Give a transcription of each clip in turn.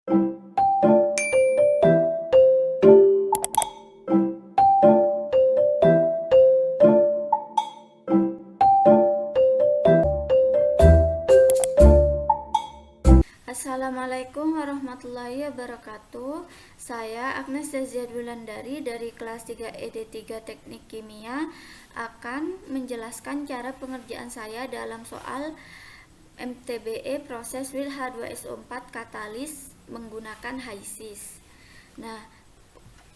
Assalamualaikum warahmatullahi wabarakatuh. Saya Agnes Dazia Wulandari dari kelas 3 ED3 Teknik Kimia akan menjelaskan cara pengerjaan saya dalam soal MTBE proses with H2SO4 katalis menggunakan HISIS. Nah,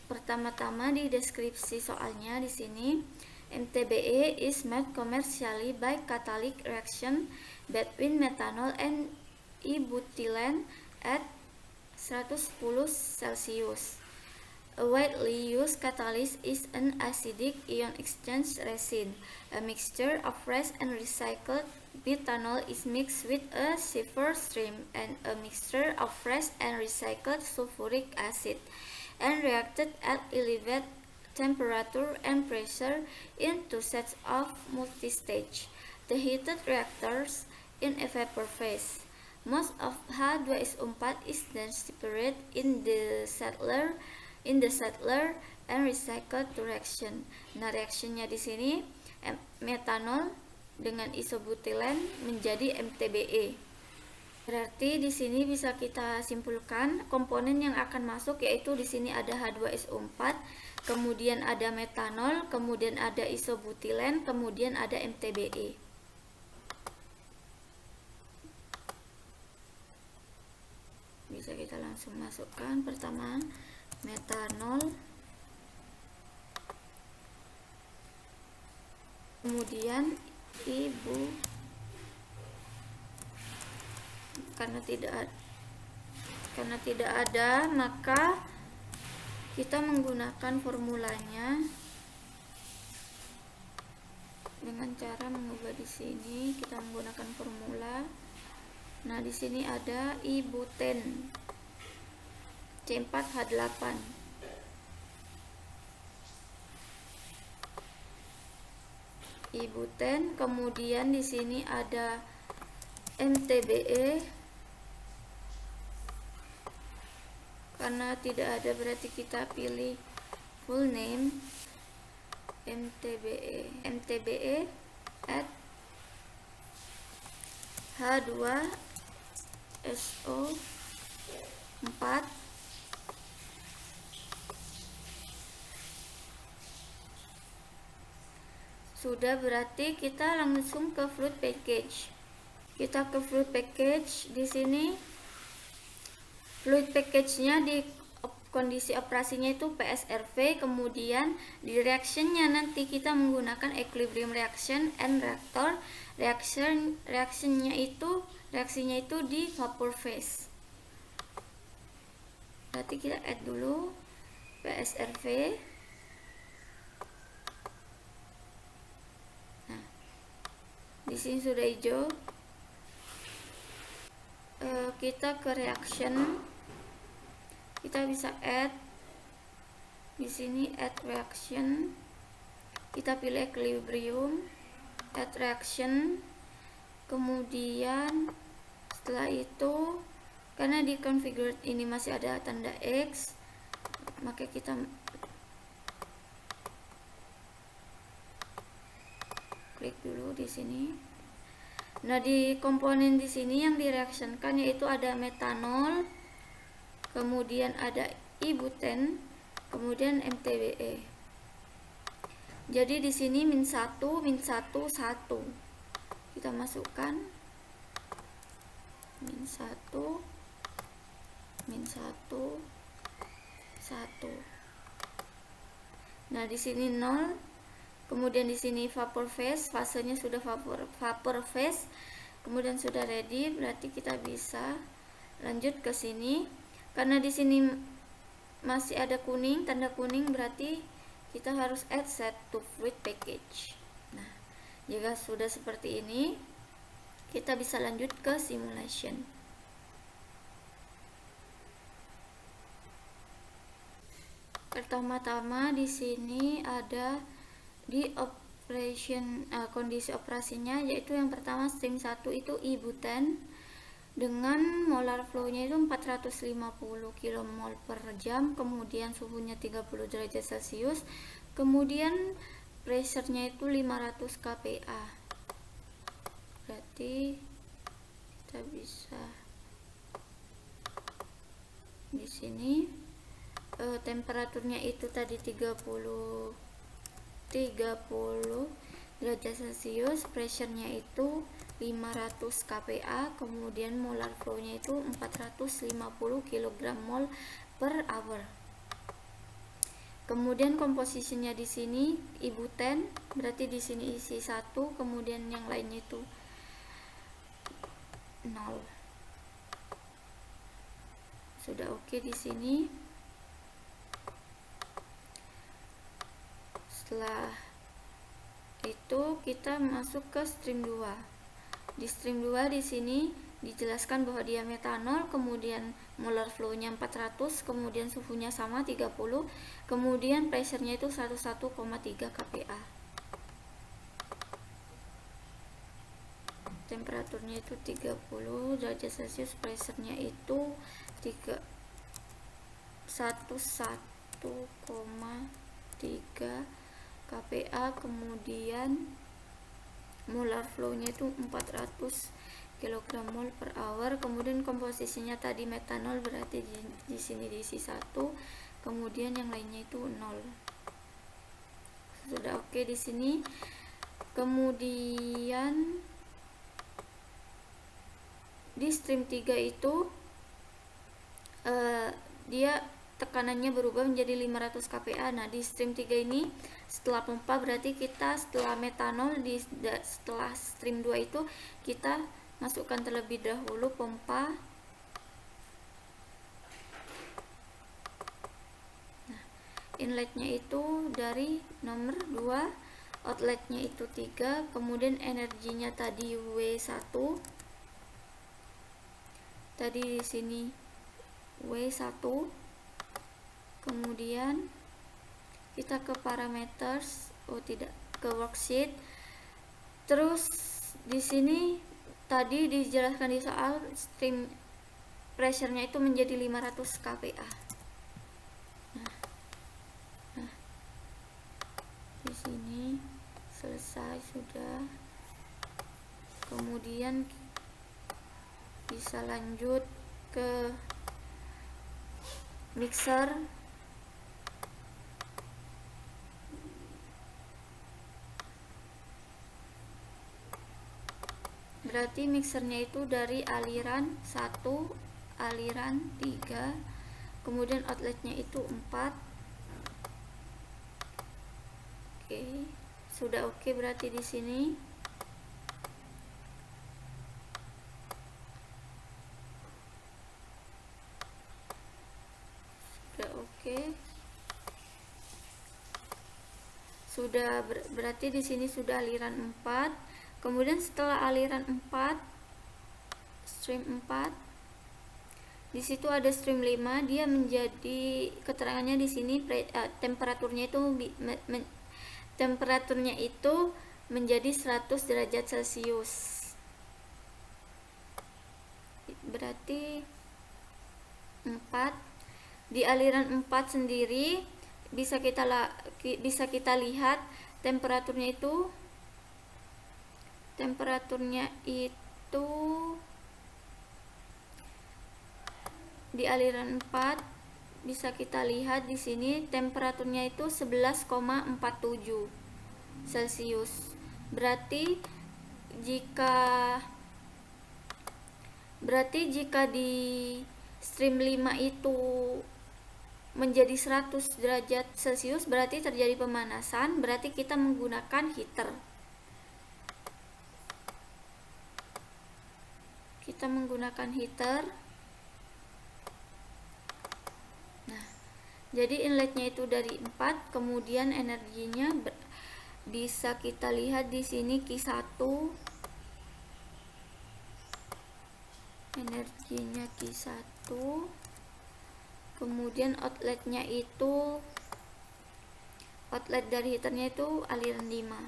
pertama-tama di deskripsi soalnya di sini, MTBE is made commercially by catalytic reaction between methanol and ibutylene at 110 Celsius. A widely used catalyst is an acidic ion exchange resin. A mixture of fresh and recycled butanol is mixed with a silver stream and a mixture of fresh and recycled sulfuric acid and reacted at elevated temperature and pressure in two sets of multistage. The heated reactors in a vapor phase. Most of H2SO4 is then separated in the settler and recycled to reaction. Nah, reaksinya di sini metanol dengan isobutylen menjadi MTBE. Berarti di sini bisa kita simpulkan komponen yang akan masuk yaitu di sini ada H2SO4, kemudian ada metanol, kemudian ada isobutylen, kemudian ada MTBE. Bisa kita langsung masukkan. Pertama metanol, kemudian karena tidak ada maka kita menggunakan formulanya dengan cara mengubah di sini. Kita menggunakan formula. Nah, di sini ada ibuten C4H8. Ibuten, kemudian di sini ada MTBE. Karena tidak ada berarti kita pilih full name MTBE at H2SO4 sudah, berarti kita langsung ke fluid package. Kita ke fluid package. Di sini fluid package-nya di kondisi operasinya itu PSRV, kemudian di reactionnya nanti kita menggunakan equilibrium reaction and reactor. Reaksinya itu di vapor phase. Berarti kita add dulu PSRV. Nah, di sini sudah hijau. Kita ke reaction. Kita bisa add di sini add reaction. Kita pilih equilibrium, add reaction. Kemudian setelah itu karena di configured ini masih ada tanda X, maka kita klik dulu di sini. Nah, di komponen di sini yang direaksikan yaitu ada metanol, kemudian ada ibuten, kemudian MTBE. Jadi di sini -1, -1, kita masukkan -1, -1, 1. Nah, di sini 0. Kemudian di sini vapor phase, fasenya sudah vapor phase. Kemudian sudah ready, berarti kita bisa lanjut ke sini. Karena di sini masih ada kuning, tanda kuning, berarti kita harus add set to fluid package. Nah, jika sudah seperti ini, kita bisa lanjut ke simulation. Pertama-tama di sini ada di kondisi operasinya, yaitu yang pertama stream 1 itu ibuten, dengan molar flow-nya itu 450 kmol per jam, kemudian suhunya 30 derajat Celcius, kemudian pressure-nya itu 500 kPa. Berarti kita bisa di sini temperaturnya itu tadi 30 derajat Celcius, pressure-nya itu 500 kPa, kemudian molar flow-nya itu 450 kg mol per hour. Kemudian komposisinya di sini ibuten, berarti di sini isi 1, kemudian yang lainnya itu 0. Sudah oke di sini. Setelah itu kita masuk ke stream 2. Di stream 2 di sini dijelaskan bahwa dia metanol, kemudian molar flow-nya 400, kemudian suhunya sama 30, kemudian pressure-nya itu 11,3 kPa. Temperaturnya itu 30 derajat Celcius, pressure-nya itu 11,3 kPa, kemudian molar flow-nya itu 400 kg mol per hour, kemudian komposisinya tadi metanol, berarti di sini diisi 1, kemudian yang lainnya itu 0. Sudah oke di sini. Kemudian di stream 3 itu dia tekanannya berubah menjadi 500 kPa. Nah, di stream 3 ini setelah pompa, berarti kita setelah metanol, setelah stream 2 itu kita masukkan terlebih dahulu pompa. Nah, inletnya itu dari nomor 2, outletnya itu 3, kemudian energinya tadi W1, tadi di sini W1, kemudian kita ke parameters, ke worksheet. Terus di sini tadi dijelaskan di soal stream pressure-nya itu menjadi 500 kPa. Nah, di sini selesai sudah. Kemudian bisa lanjut ke mixer. Berarti mixernya itu dari aliran 1, aliran 3, kemudian outletnya itu 4. Oke, sudah oke berarti di sini. Sudah oke. Sudah berarti di sini sudah aliran 4. Kemudian setelah aliran 4, stream 4, di situ ada stream 5, dia menjadi keterangannya di sini temperaturnya itu menjadi 100 derajat Celcius. Berarti 4 di aliran 4 sendiri bisa kita lihat temperaturnya itu di aliran 4 bisa kita lihat di sini temperaturnya itu 11,47 Celcius. Berarti jika di stream 5 itu menjadi 100 derajat Celcius, berarti terjadi pemanasan, berarti kita menggunakan heater. Nah, jadi inletnya itu dari 4, kemudian energinya bisa kita lihat di sini Q1, energinya Q1, kemudian outletnya itu, outlet dari heaternya itu aliran 5.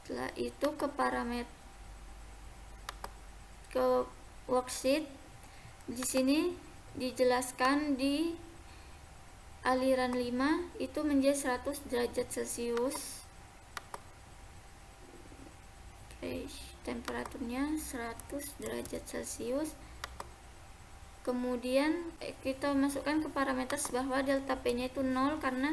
Setelah itu ke parameter, ke worksheet. Di sini dijelaskan di aliran 5 itu menjadi 100 derajat Celcius. Temperaturnya 100 derajat Celcius. Kemudian kita masukkan ke parameter bahwa delta P-nya itu 0 karena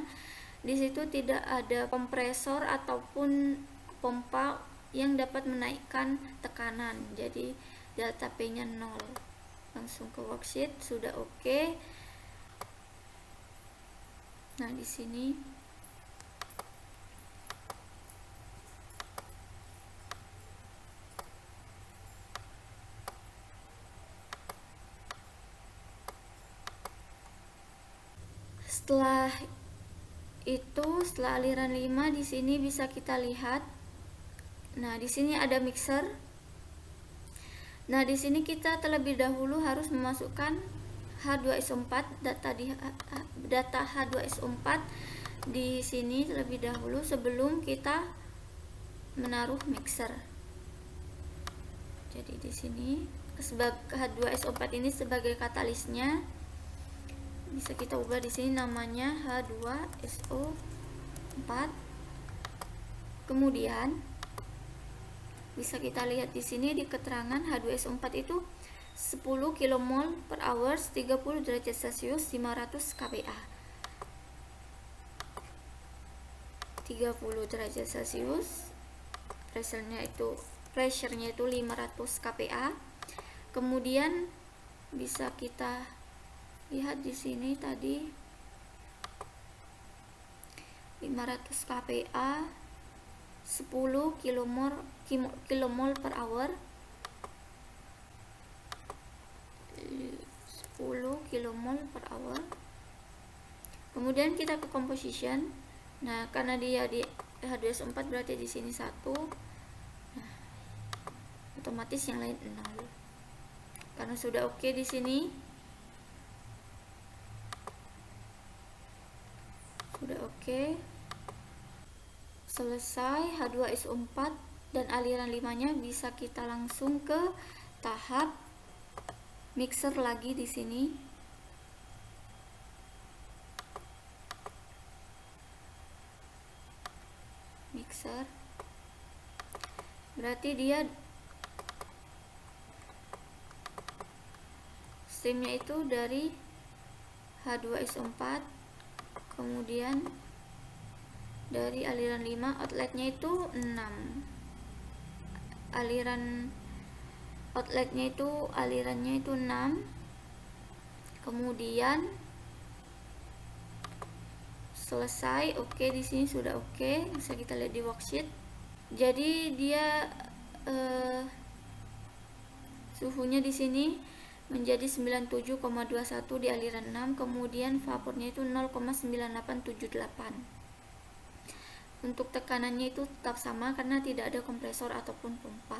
di situ tidak ada kompresor ataupun pompa yang dapat menaikkan tekanan. Jadi delta P-nya 0. Langsung ke worksheet, sudah oke. Nah, di sini setelah aliran 5 di sini bisa kita lihat. Nah, di sini ada mixer. Nah, di sini kita terlebih dahulu harus memasukkan H2SO4 data H2SO4 di sini terlebih dahulu sebelum kita menaruh mixer. Jadi di sini H2SO4 ini sebagai katalisnya. Bisa kita ubah di sini namanya H2SO4. Kemudian bisa kita lihat di sini di keterangan H2SO4 itu 10 kmol per hour, 30 derajat Celcius, 500 kPa. 30 derajat Celcius, pressure-nya itu 500 kPa. Kemudian bisa kita lihat di sini tadi 500 kPa, 10 kmol per hour, 10 kmol per hour. Kemudian kita ke composition. Nah, karena dia di H2SO4 berarti di sini 1. Nah, otomatis yang lain 0. Karena sudah oke di sini. Sudah oke. Selesai H2SO4 dan aliran 5-nya, bisa kita langsung ke tahap mixer lagi di sini. Mixer. Berarti dia streamnya itu dari H2SO4, kemudian dari aliran 5, outletnya itu 6. Alirannya itu 6. Kemudian selesai, oke. Di sini sudah oke. Bisa kita lihat di worksheet. Jadi dia suhunya di sini menjadi 97,21 di aliran 6, kemudian vapornya itu 0,9878. Untuk tekanannya itu tetap sama karena tidak ada kompresor ataupun pompa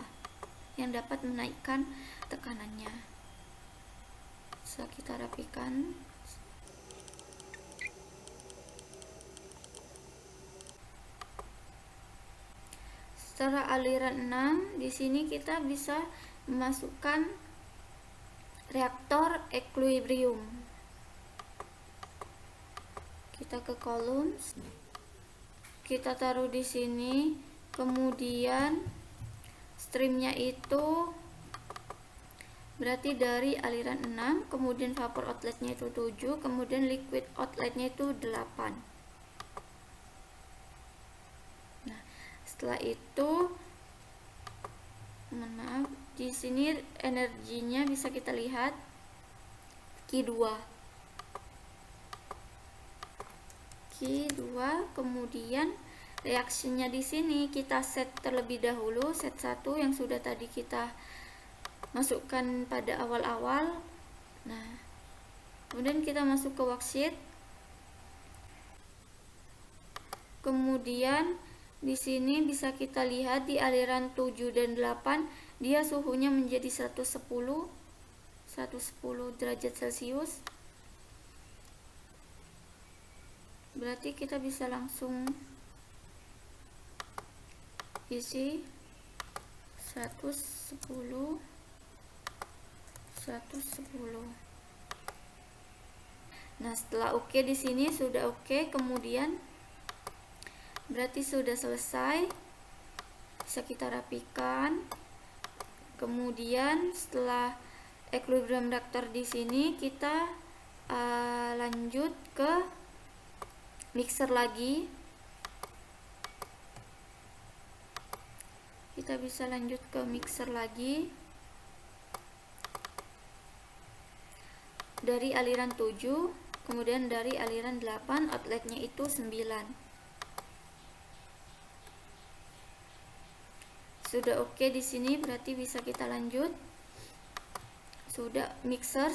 yang dapat menaikkan tekanannya. Bisa kita rapikan. Setelah aliran 6, di sini kita bisa memasukkan reaktor equilibrium. Kita ke columns, kita taruh di sini, kemudian streamnya itu berarti dari aliran 6, kemudian vapor outletnya itu 7, kemudian liquid outletnya itu 8. Nah, setelah itu di sini energinya bisa kita lihat Q2, kemudian reaksinya di sini kita set terlebih dahulu, set 1 yang sudah tadi kita masukkan pada awal-awal. Nah, kemudian kita masuk ke worksheet. Kemudian di sini bisa kita lihat di aliran 7 dan 8 dia suhunya menjadi 110 derajat Celcius. Berarti kita bisa langsung isi 110. Nah, setelah oke di sini sudah oke, kemudian berarti sudah selesai. Bisa kita rapikan. Kemudian setelah equilibrium reactor di sini, kita lanjut ke mixer lagi. Kita bisa lanjut ke mixer lagi. Dari aliran 7, kemudian dari aliran 8, outletnya itu 9. Sudah oke di sini, berarti bisa kita lanjut. Sudah mixer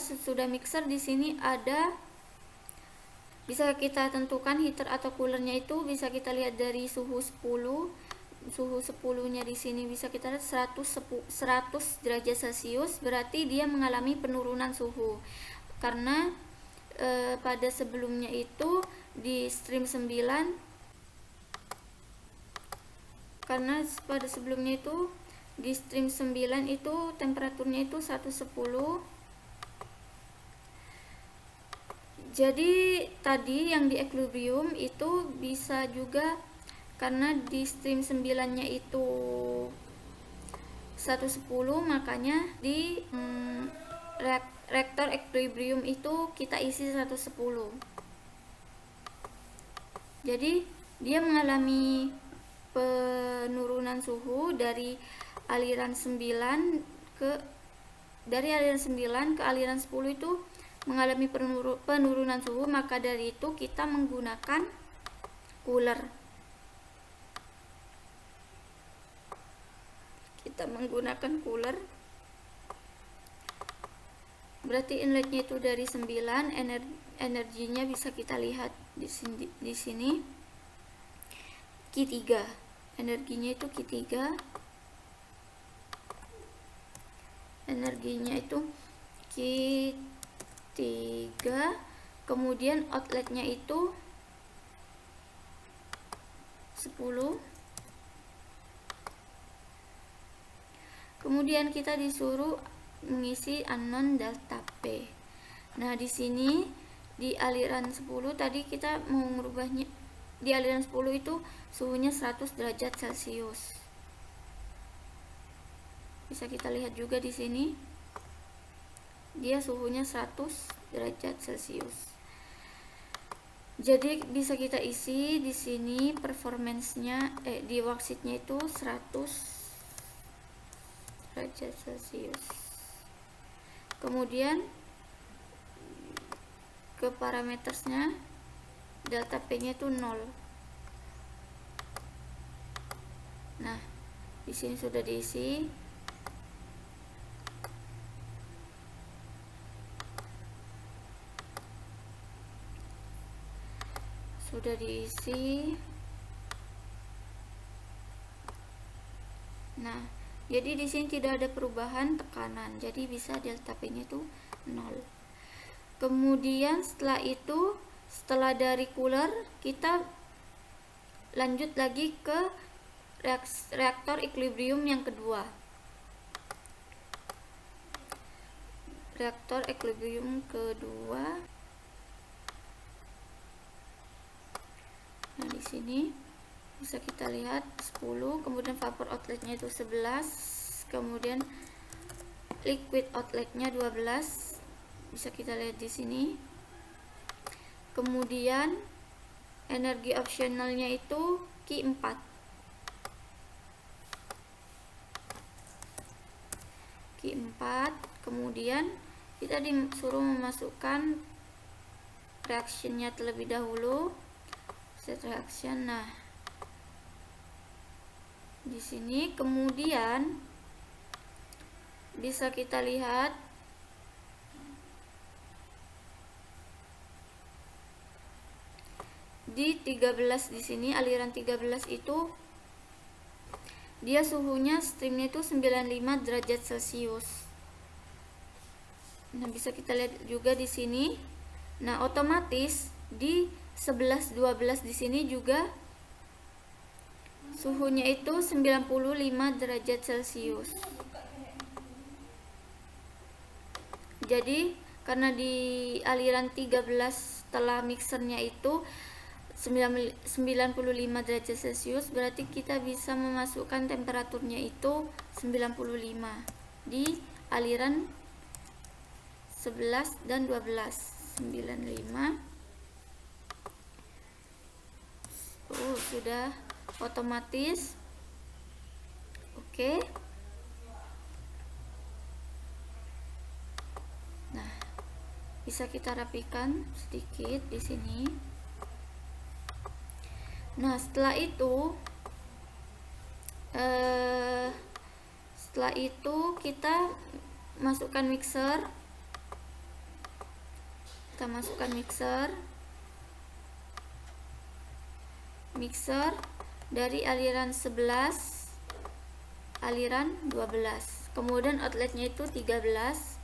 di sini ada, bisa kita tentukan heater atau coolernya itu bisa kita lihat dari suhu 10. Suhu 10-nya di sini bisa kita lihat 100 derajat Celcius, berarti dia mengalami penurunan suhu. Karena pada sebelumnya itu di stream 9, karena pada sebelumnya itu di stream 9 itu temperaturnya itu 110. Jadi tadi yang di equilibrium itu bisa juga karena di stream 9-nya itu 110, makanya di reaktor equilibrium itu kita isi 110. Jadi dia mengalami penurunan suhu dari aliran 9 ke aliran 10 itu mengalami penurunan suhu, maka dari itu kita menggunakan cooler. Berarti inletnya itu dari 9, energinya bisa kita lihat di sini Q3. Energinya itu Q3. Kemudian outletnya itu 10. Kemudian kita disuruh mengisi unknown delta P. Nah, di sini di aliran 10 tadi kita mau merubahnya, di aliran 10 itu suhunya 100 derajat Celcius. Bisa kita lihat juga di sini. Dia suhunya 100 derajat Celcius. Jadi bisa kita isi di sini performance-nya di worksheet-nya itu 100 derajat Celcius. Kemudian ke parametersnya delta P-nya itu 0. Nah, di sini sudah diisi. Nah, jadi di sini tidak ada perubahan tekanan. Jadi bisa delta P-nya itu 0. Kemudian setelah itu, setelah dari cooler, kita lanjut lagi ke reaktor equilibrium yang kedua. Reaktor equilibrium kedua. Nah, di sini bisa kita lihat 10, kemudian vapor outletnya itu 11, kemudian liquid outletnya 12. Bisa kita lihat di sini. Kemudian energi opsionalnya itu Q4. Kemudian kita disuruh memasukkan reactionnya terlebih dahulu. Set reaction. Nah, di sini kemudian bisa kita lihat di 13 di sini, aliran 13 itu dia suhunya streamnya itu 95 derajat Celcius. Nah, bisa kita lihat juga di sini. Nah, otomatis di 11 12 di sini juga suhunya itu 95 derajat Celcius. Jadi karena di aliran 13 setelah mixernya itu 95 derajat Celcius, berarti kita bisa memasukkan temperaturnya itu 95 di aliran 11 dan 12. 95. Sudah otomatis. Oke. Nah, bisa kita rapikan sedikit di sini. Nah, setelah itu kita masukkan mixer. Kita masukkan mixer dari aliran 11, aliran 12. Kemudian outletnya itu 13.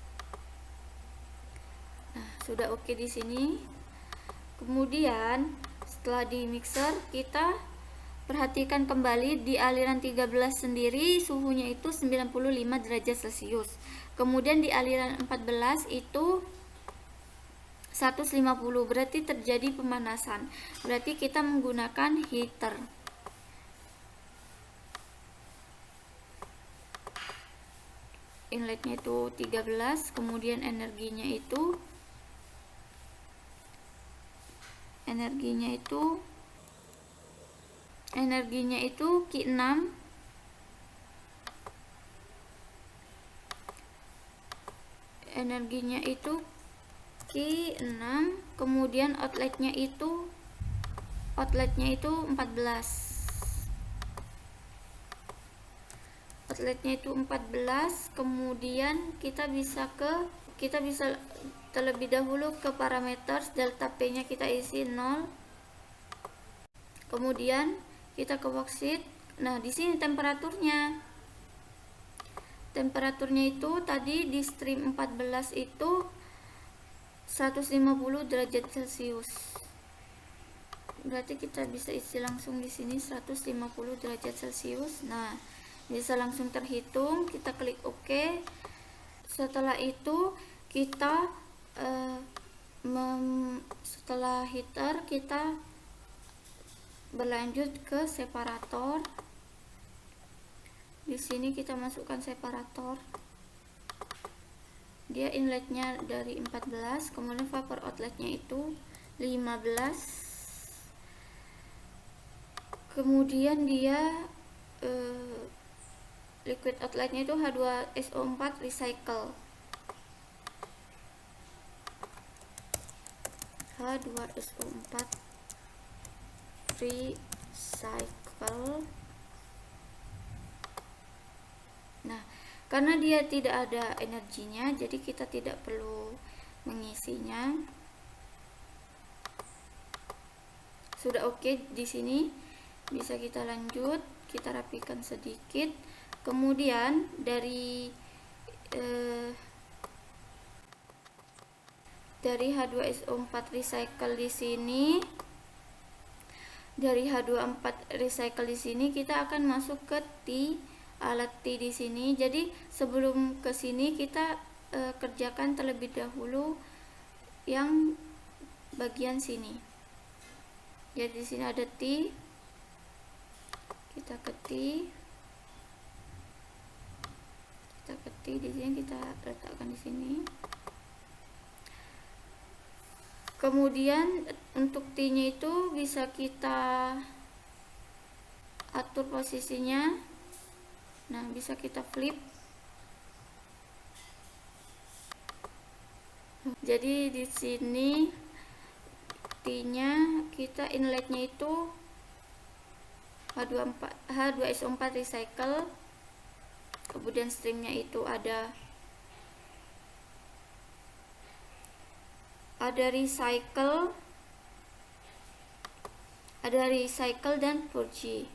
Nah, sudah oke di sini. Kemudian setelah di mixer, kita perhatikan kembali di aliran 13 sendiri suhunya itu 95 derajat Celcius. Kemudian di aliran 14 itu 150, berarti terjadi pemanasan. Berarti kita menggunakan heater. Inletnya itu 13, kemudian energinya itu Q6. Energinya itu Q6, kemudian outletnya itu 14. Outletnya itu 14. Kemudian kita bisa terlebih dahulu ke parameter delta P nya kita isi 0. Kemudian kita ke worksheet. Nah, di sini temperaturnya itu tadi di stream 14 itu 150 derajat Celcius. Berarti kita bisa isi langsung di sini 150 derajat Celcius. Nah, bisa langsung terhitung. Kita klik OK. Setelah itu kita setelah heater kita berlanjut ke separator. Di sini kita masukkan separator. Dia inletnya dari 14, kemudian vapor outletnya itu 15. Kemudian dia liquid outletnya itu H2SO4 recycle. H2SO4 recycle. Nah, karena dia tidak ada energinya, jadi kita tidak perlu mengisinya. Sudah oke di sini. Bisa kita lanjut, kita rapikan sedikit. Kemudian dari H2SO4 recycle di sini, kita akan masuk ke alat T di sini. Jadi sebelum ke sini kita kerjakan terlebih dahulu yang bagian sini. Jadi di sini ada T. Kita ke T. Di sini kita letakkan di sini. Kemudian untuk T-nya itu bisa kita atur posisinya. Nah, bisa kita flip. Jadi di sini T-nya kita inletnya itu H2SO4 recycle. Kemudian streamnya itu ada recycle dan purge.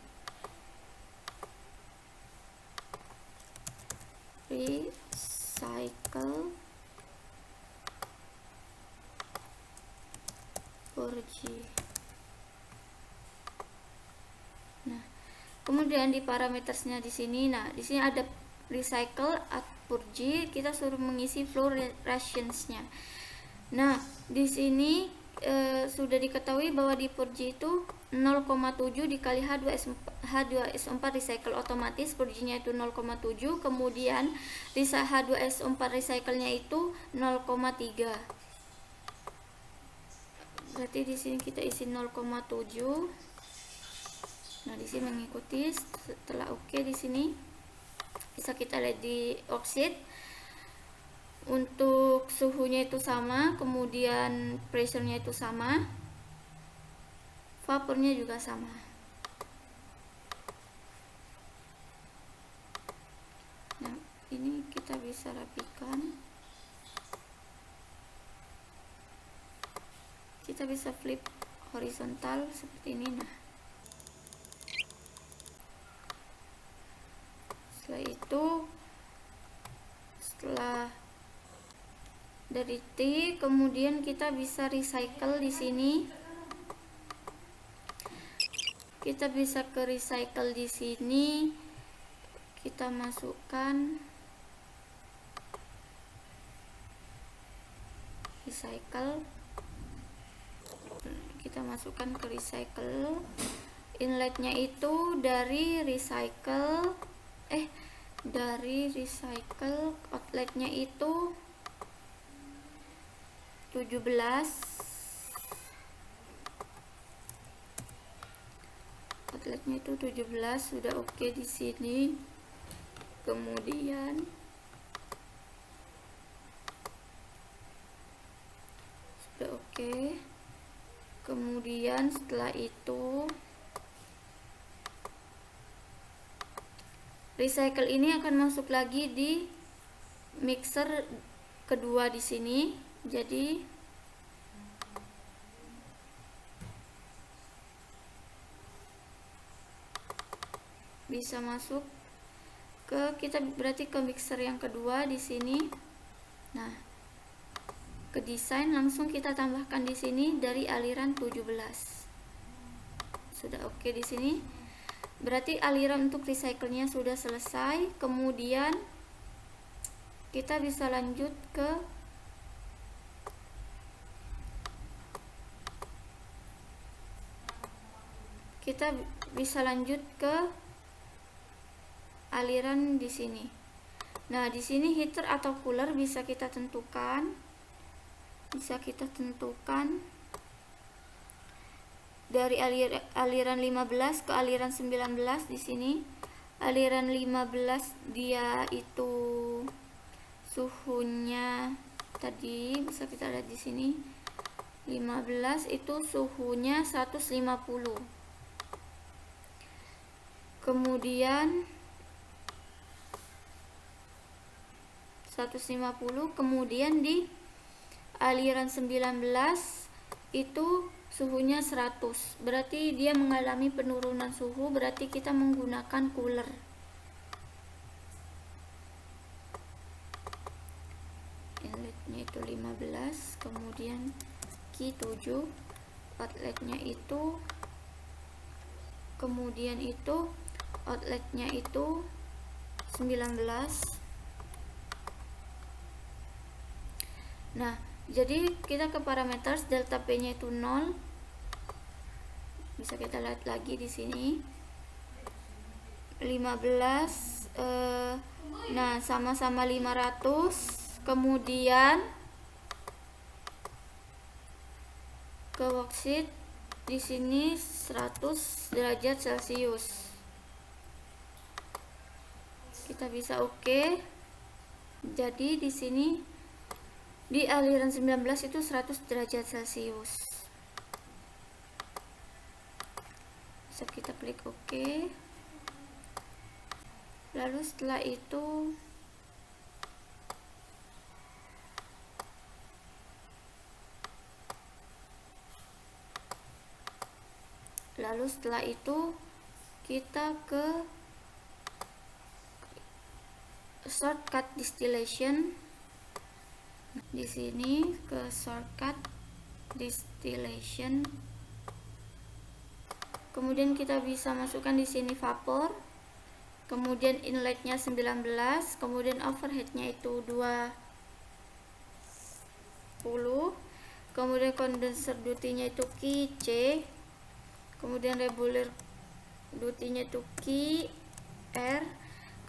Recycle, purge. Nah, Kemudian di parametersnya di sini, nah di sini ada recycle at purge, kita suruh mengisi flow rationsnya. Nah di sini sudah diketahui bahwa di purge itu 0,7 dikali H2SO4 recycle otomatis, purge-nya itu 0,7, kemudian H2SO4 recycle-nya itu 0,3. Berarti di sini kita isi 0,7. Nah, di sini mengikuti. Setelah oke, di sini bisa kita lihat di oksid untuk suhunya itu sama, kemudian pressure-nya itu sama, vapornya juga sama. Nah, ini kita bisa rapikan. Kita bisa flip horizontal seperti ini. Nah, setelah itu, setelah dari T, kemudian kita bisa recycle di sini. Kita bisa ke recycle di sini. Kita masukkan recycle. Kita masukkan ke recycle. Inletnya itu dari recycle, outletnya itu 17. Outletnya itu 17, sudah oke di sini. Kemudian sudah oke. Kemudian setelah itu recycle ini akan masuk lagi di mixer kedua di sini. Jadi bisa masuk kita berarti ke mixer yang kedua di sini. Nah, ke desain langsung kita tambahkan di sini dari aliran 17. Sudah oke di sini. Berarti aliran untuk recycle-nya sudah selesai. Kemudian kita bisa lanjut ke aliran di sini. Nah, di sini heater atau cooler bisa kita tentukan. Dari aliran 15 ke aliran 19 di sini. Aliran 15 dia itu suhunya tadi bisa kita lihat di sini. 15 itu suhunya 150. Kemudian 150, kemudian di aliran 19 itu suhunya 100. Berarti dia mengalami penurunan suhu, berarti kita menggunakan cooler. Inletnya itu 15, kemudian Q7, outletnya itu, kemudian itu outletnya itu 19. Nah, jadi kita ke parameters, delta P nya itu 0. Bisa kita lihat lagi di sini 15, nah sama-sama 500. Kemudian ke worksheet di sini 100 derajat Celcius. Kita bisa oke. Jadi di sini di aliran 19 itu 100 derajat Celcius. Bisa kita klik oke. Lalu setelah itu kita ke shortcut distillation. Di sini ke shortcut distillation, Kemudian kita bisa masukkan di sini vapor, kemudian inletnya 19, kemudian overheadnya itu 20, kemudian condenser duty-nya itu Q C, kemudian regular duty-nya itu Q R,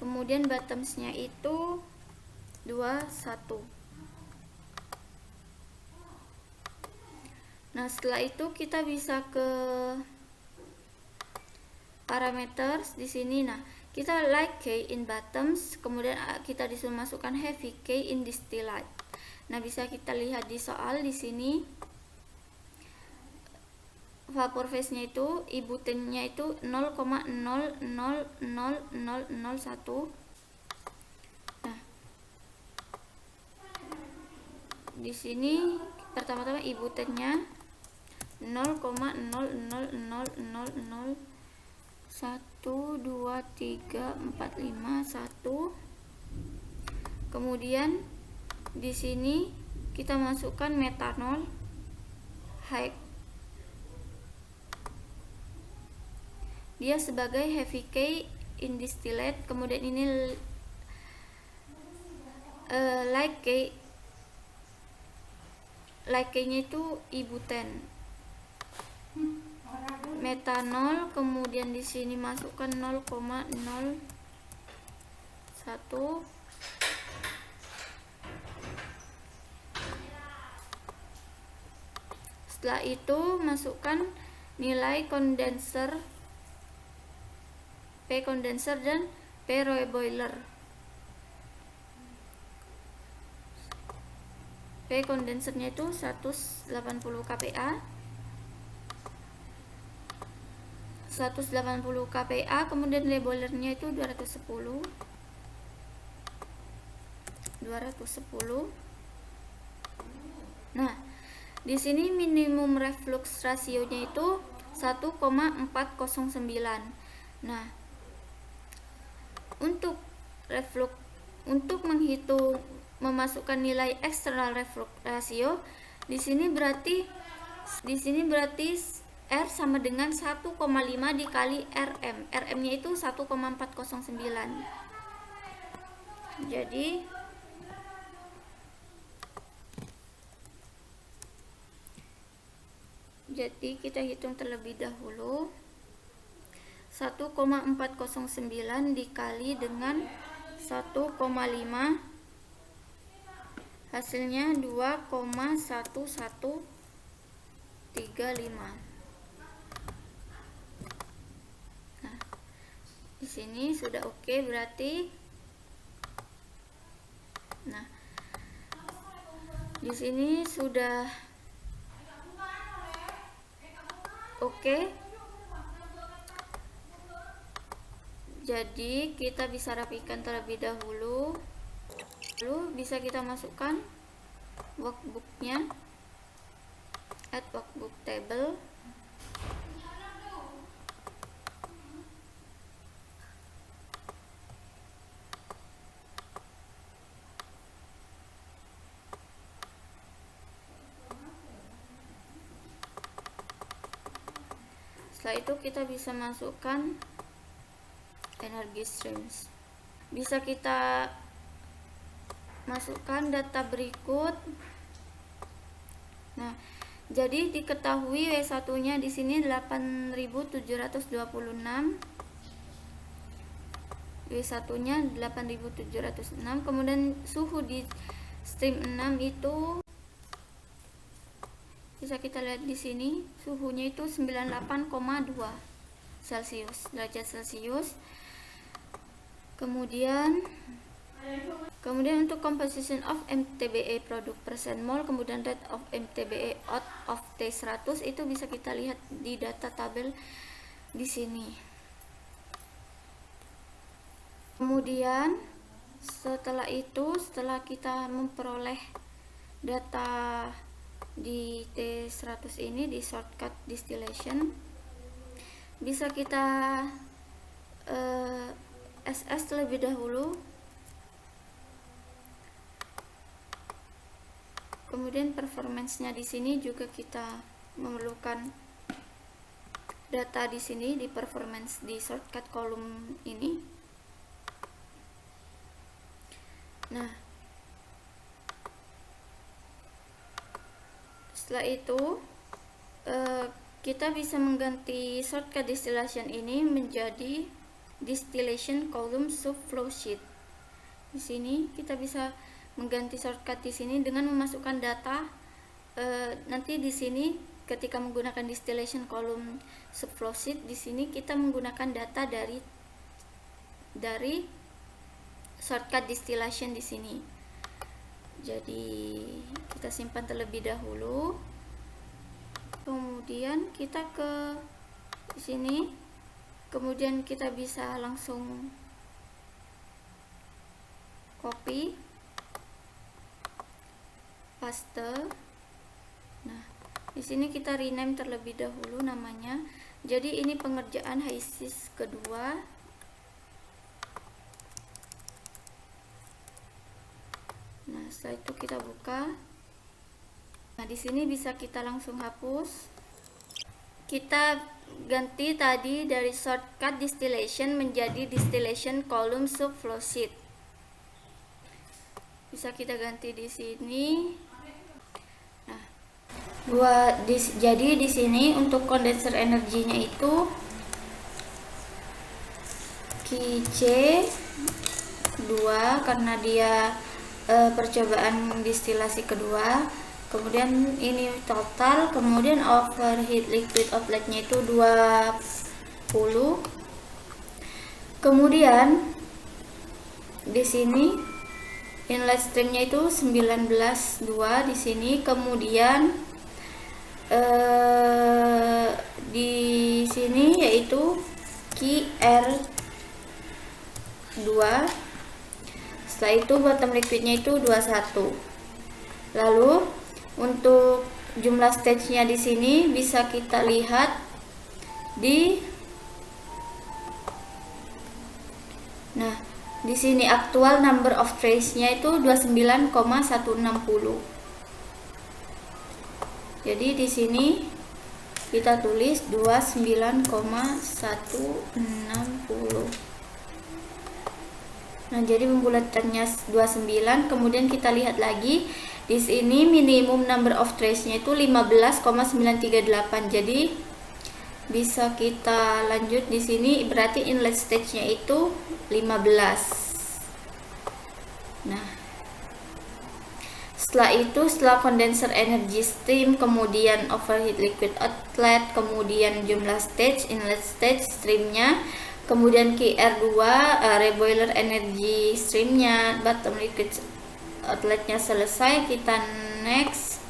kemudian bottoms-nya itu 21. Nah, setelah itu kita bisa ke parameters di sini. Nah, kita light K in bottoms, kemudian kita disuruh masukkan heavy K in distillate. Nah, bisa kita lihat di soal di sini. Vapor phase-nya itu ibutane-nya itu 0,000001. Nah, di sini pertama-tama ibutane-nya 0,0000012345. Kemudian di sini kita masukkan metanol high, dia sebagai heavy K in distillate. Kemudian ini light K-nya itu ibuten metanol, kemudian di sini masukkan 0,01. Setelah itu masukkan nilai kondenser, P kondenser dan P boiler. P kondensernya itu 180 kPa, 180 kPa, kemudian boilernya itu 210. Nah, di sini minimum reflux rasionya itu 1,409. Nah, untuk menghitung memasukkan nilai external reflux ratio, di sini berarti R sama dengan 1,5 dikali RM. RM-nya itu 1,409. Jadi kita hitung terlebih dahulu 1,409 dikali dengan 1,5, hasilnya 2,1135. Nah, di sini sudah oke berarti. Nah, di sini sudah oke. Jadi kita bisa rapikan terlebih dahulu. Lalu bisa kita masukkan workbooknya, add workbook table. Setelah itu kita bisa masukkan energy streams. Bisa kita masukkan data berikut. Nah, jadi diketahui W1-nya di sini 8726. W1-nya 8706. Kemudian suhu di stream 6 itu bisa kita lihat di sini, suhunya itu 98,2 derajat Celcius. Kemudian untuk composition of MTBE product percent mol, kemudian rate of MTBE out of T100 itu bisa kita lihat di data tabel di sini. Kemudian setelah kita memperoleh data di T100 ini di shortcut distillation, bisa kita SS terlebih dahulu. Kemudian performance-nya di sini juga kita memerlukan data di sini di performance di shortcut kolom ini. Nah, setelah itu kita bisa mengganti shortcut distillation ini menjadi distillation column sub flow sheet. Di sini kita bisa mengganti shortcut di sini dengan memasukkan data. Nanti di sini ketika menggunakan distillation column sub flow sheet, di sini kita menggunakan data dari shortcut distillation di sini. Jadi kita simpan terlebih dahulu. Kemudian kita ke sini, kemudian kita bisa langsung copy, paste. Nah, di sini kita rename terlebih dahulu namanya. Jadi ini pengerjaan HYSYS kedua. Nah, setelah itu kita buka. Nah, di sini bisa kita langsung hapus. Kita ganti tadi dari shortcut distillation menjadi distillation column sub flow sheet. Bisa kita ganti di sini. Nah, jadi di sini untuk condenser energinya itu QC 2 karena dia percobaan distilasi kedua. Kemudian ini total, kemudian overheat liquid outletnya itu 20. Kemudian di sini inlet streamnya itu 19,2 di sini. Kemudian di sini yaitu QR2. Setelah itu bottom liquidnya itu 21. Lalu untuk jumlah stage-nya di sini bisa kita lihat di di sini aktual number of trace-nya itu 29,160. Jadi di sini kita tulis 29,160. Nah, jadi pembulatannya 29. Kemudian kita lihat lagi di sini minimum number of trace-nya itu 15,938. Jadi bisa kita lanjut di sini, berarti inlet stage-nya itu 15. Nah, setelah itu, setelah condenser energy stream, kemudian overheat liquid outlet, kemudian jumlah stage, inlet stage streamnya, kemudian QR2 reboiler energy streamnya, bottom liquid outletnya selesai, kita next.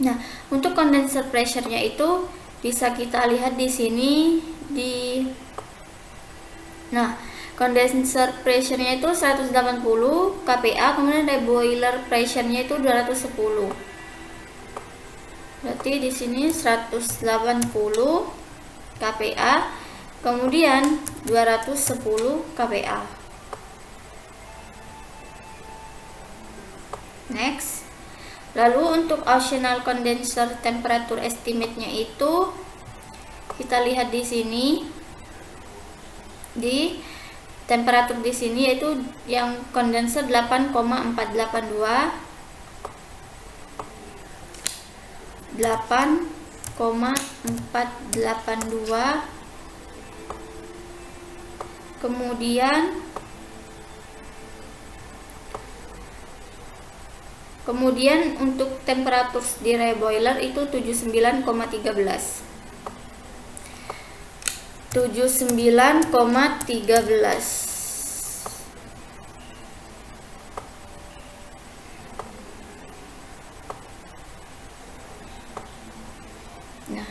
Nah, untuk condenser pressure-nya itu bisa kita lihat di sini condenser pressure-nya itu 180 kPa, kemudian reboiler pressure-nya itu 210. Berarti di sini 180 kPa, kemudian 210 kPa. Next. Lalu untuk optional condenser temperature estimate-nya itu kita lihat di sini, di temperatur di sini yaitu yang condenser 8,482 kemudian untuk temperatur di reboiler itu 79,13. Nah,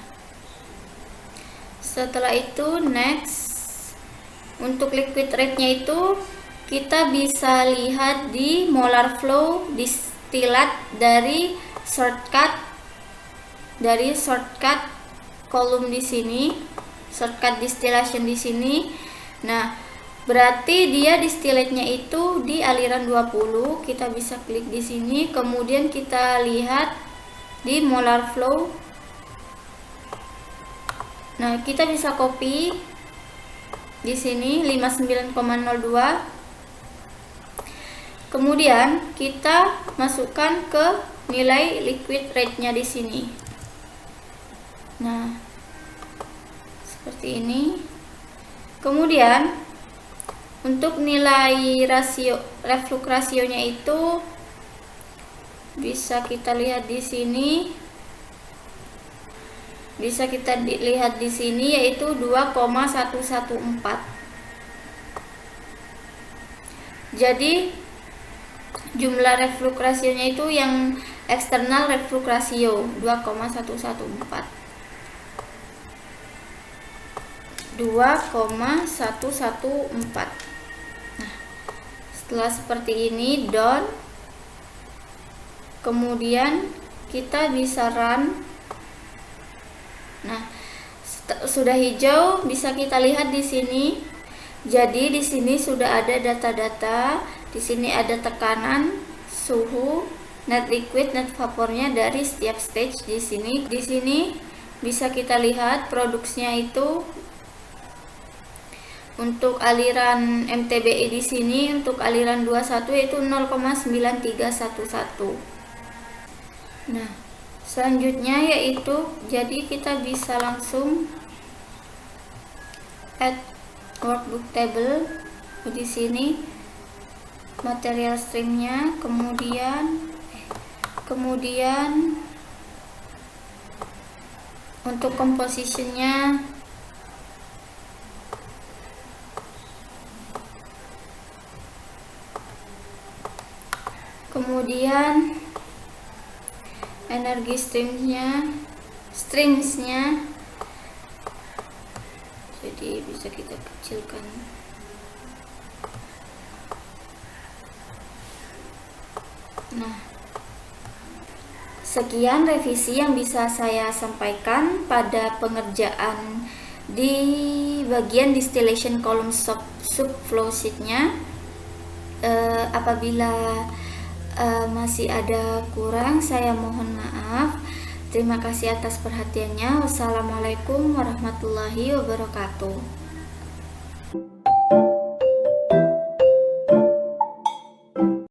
setelah itu next, untuk liquid rate-nya itu kita bisa lihat di molar flow distilat dari shortcut kolom di sini, shortcut distillation di sini. Nah, berarti dia distillate-nya itu di aliran 20. Kita bisa klik di sini, kemudian kita lihat di molar flow Nah, kita bisa copy di sini 59,02. Kemudian kita masukkan ke nilai liquid rate-nya di sini. Nah, seperti ini. Kemudian untuk nilai reflux rasionya itu bisa kita lihat di sini. Bisa kita lihat di sini yaitu 2,114. Jadi jumlah reflux rasionya itu yang eksternal reflux rasio 2,114. 2,114. Nah, setelah seperti ini done, kemudian kita bisa run. Nah, sudah hijau bisa kita lihat di sini. Jadi di sini sudah ada data-data. Di sini ada tekanan, suhu, net liquid, net vapornya dari setiap stage di sini. Di sini bisa kita lihat produksinya itu untuk aliran MTBE di sini untuk aliran 21 yaitu 0,9311. Nah, selanjutnya yaitu jadi kita bisa langsung add workbook table di sini. Material streamnya, kemudian untuk compositionnya, kemudian energi streamsnya. Jadi bisa kita kecilkan. Nah, sekian revisi yang bisa saya sampaikan pada pengerjaan di bagian distillation column subflow sheet-nya. Apabila masih ada kurang, saya mohon maaf. Terima kasih atas perhatiannya. Wassalamualaikum warahmatullahi wabarakatuh.